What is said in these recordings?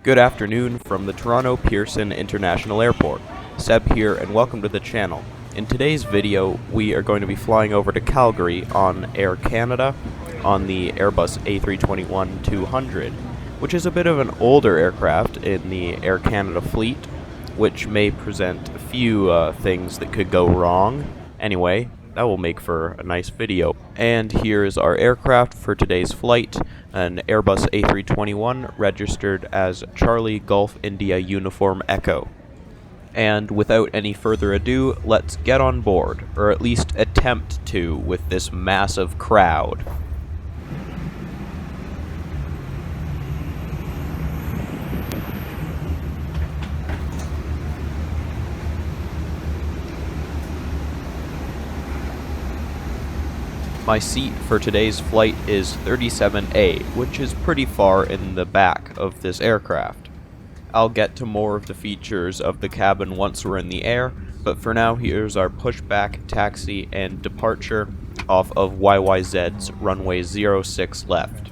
Good afternoon from the Toronto Pearson International Airport. Seb here and welcome to the channel. In today's video we are going to be flying over to Calgary on Air Canada on the Airbus A321-200, which is a bit of an older aircraft in the Air Canada fleet, which may present a few things that could go wrong. Anyway, that will make for a nice video. And here is our aircraft for today's flight, an Airbus A321 registered as Charlie Golf India Uniform Echo. And without any further ado, let's get on board, or at least attempt to, with this massive crowd. My seat for today's flight is 37A, which is pretty far in the back of this aircraft. I'll get to more of the features of the cabin once we're in the air, but for now here's our pushback, taxi, and departure off of YYZ's runway 06 left.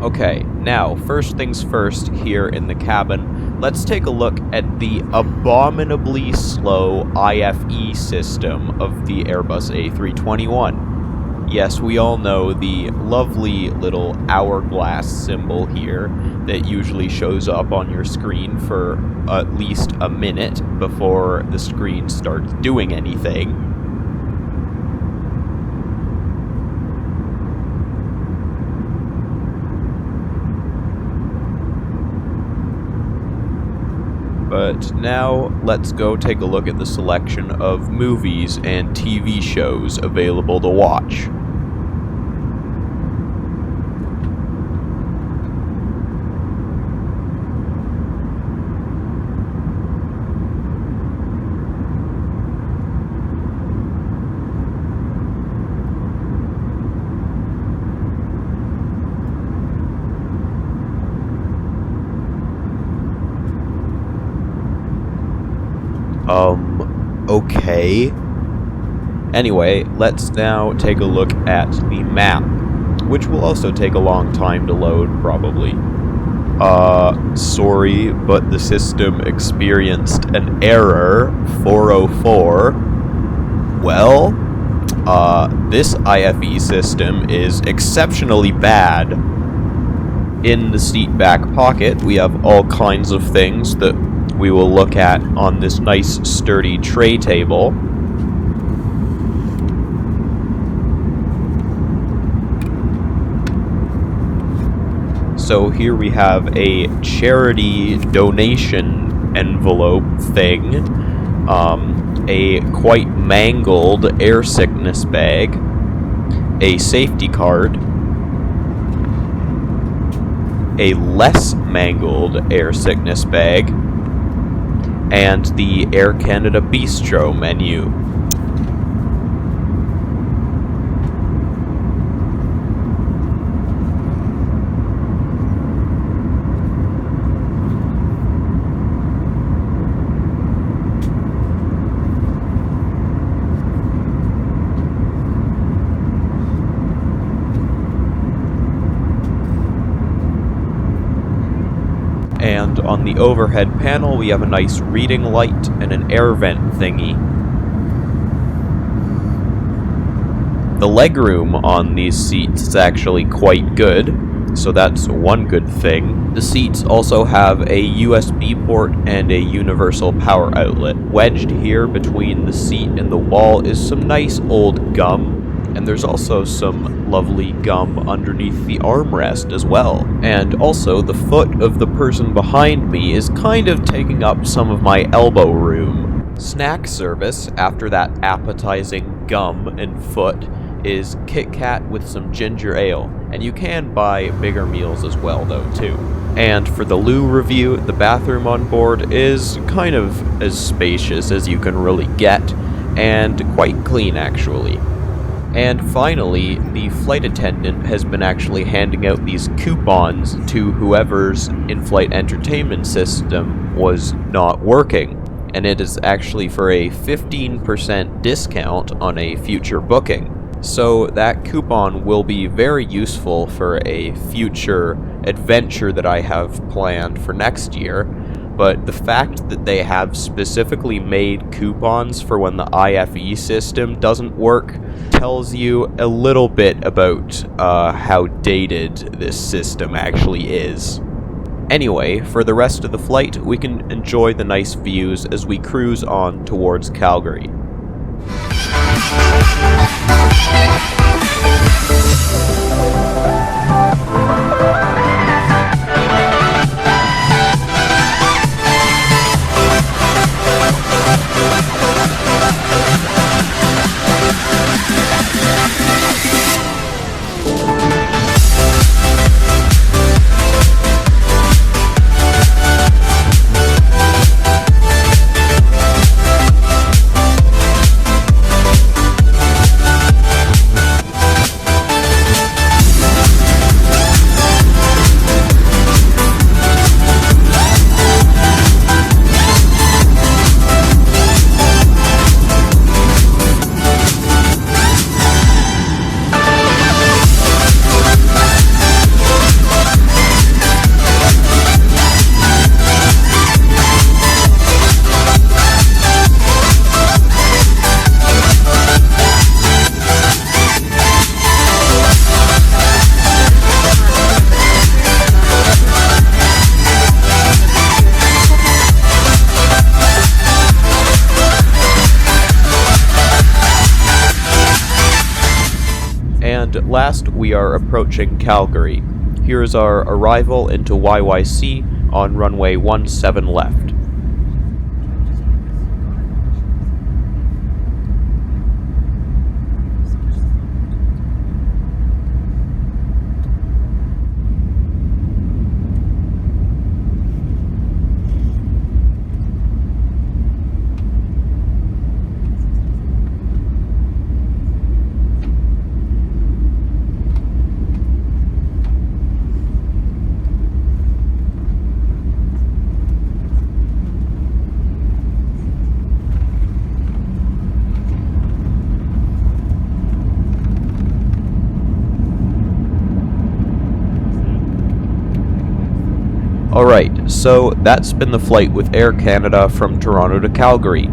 Okay, now, first things first here in the cabin, let's take a look at the abominably slow IFE system of the Airbus A321. Yes, we all know the lovely little hourglass symbol here that usually shows up on your screen for at least a minute before the screen starts doing anything. But now, let's go take a look at the selection of movies and TV shows available to watch. Okay. Anyway, let's now take a look at the map, which will also take a long time to load, probably. Sorry, but the system experienced an error, 404. Well, this IFE system is exceptionally bad. In the seat back pocket, we have all kinds of things that we will look at on this nice sturdy tray table. So here we have a charity donation envelope thing, a quite mangled air sickness bag, a safety card, a less mangled air sickness bag, and the Air Canada Bistro menu. And on the overhead panel, we have a nice reading light and an air vent thingy. The legroom on these seats is actually quite good, so that's one good thing. The seats also have a USB port and a universal power outlet. Wedged here between the seat and the wall is some nice old gum, and there's also some lovely gum underneath the armrest as well. And also, the foot of the person behind me is kind of taking up some of my elbow room. Snack service, after that appetizing gum and foot, is Kit Kat with some ginger ale, and you can buy bigger meals as well though too. And for the loo review, the bathroom on board is kind of as spacious as you can really get, and quite clean actually. And finally, the flight attendant has been actually handing out these coupons to whoever's in-flight entertainment system was not working, and it is actually for a 15% discount on a future booking. So that coupon will be very useful for a future adventure that I have planned for next year, but the fact that they have specifically made coupons for when the IFE system doesn't work tells you a little bit about how dated this system actually is. Anyway, for the rest of the flight, we can enjoy the nice views as we cruise on towards Calgary. And last, we are approaching Calgary. Here is our arrival into YYC on runway 17 left. Alright, so that's been the flight with Air Canada from Toronto to Calgary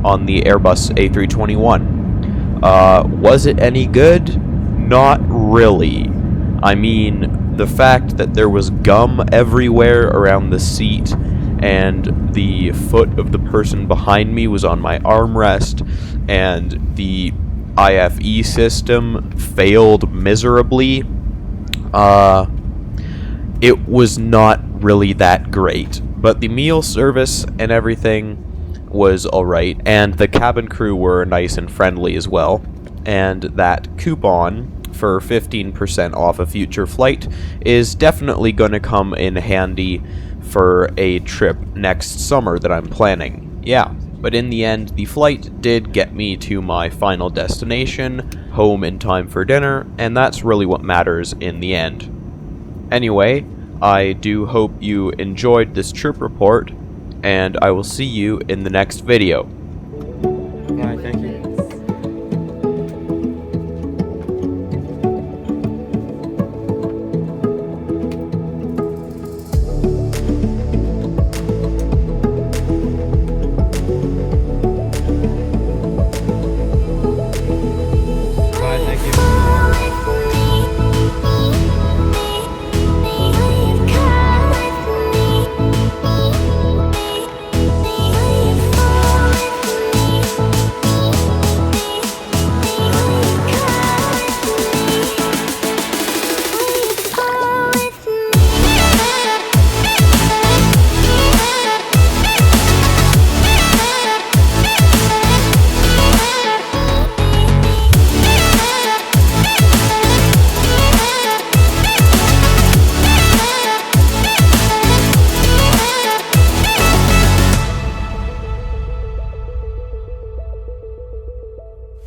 on the Airbus A321. Was it any good? Not really. I mean, the fact that there was gum everywhere around the seat and the foot of the person behind me was on my armrest and the IFE system failed miserably, it was not really that great. But the meal service and everything was alright, and the cabin crew were nice and friendly as well, and that coupon for 15% off a future flight is definitely going to come in handy for a trip next summer that I'm planning. Yeah, but in the end, the flight did get me to my final destination, home in time for dinner, and that's really what matters in the end. Anyway, I do hope you enjoyed this trip report, and I will see you in the next video.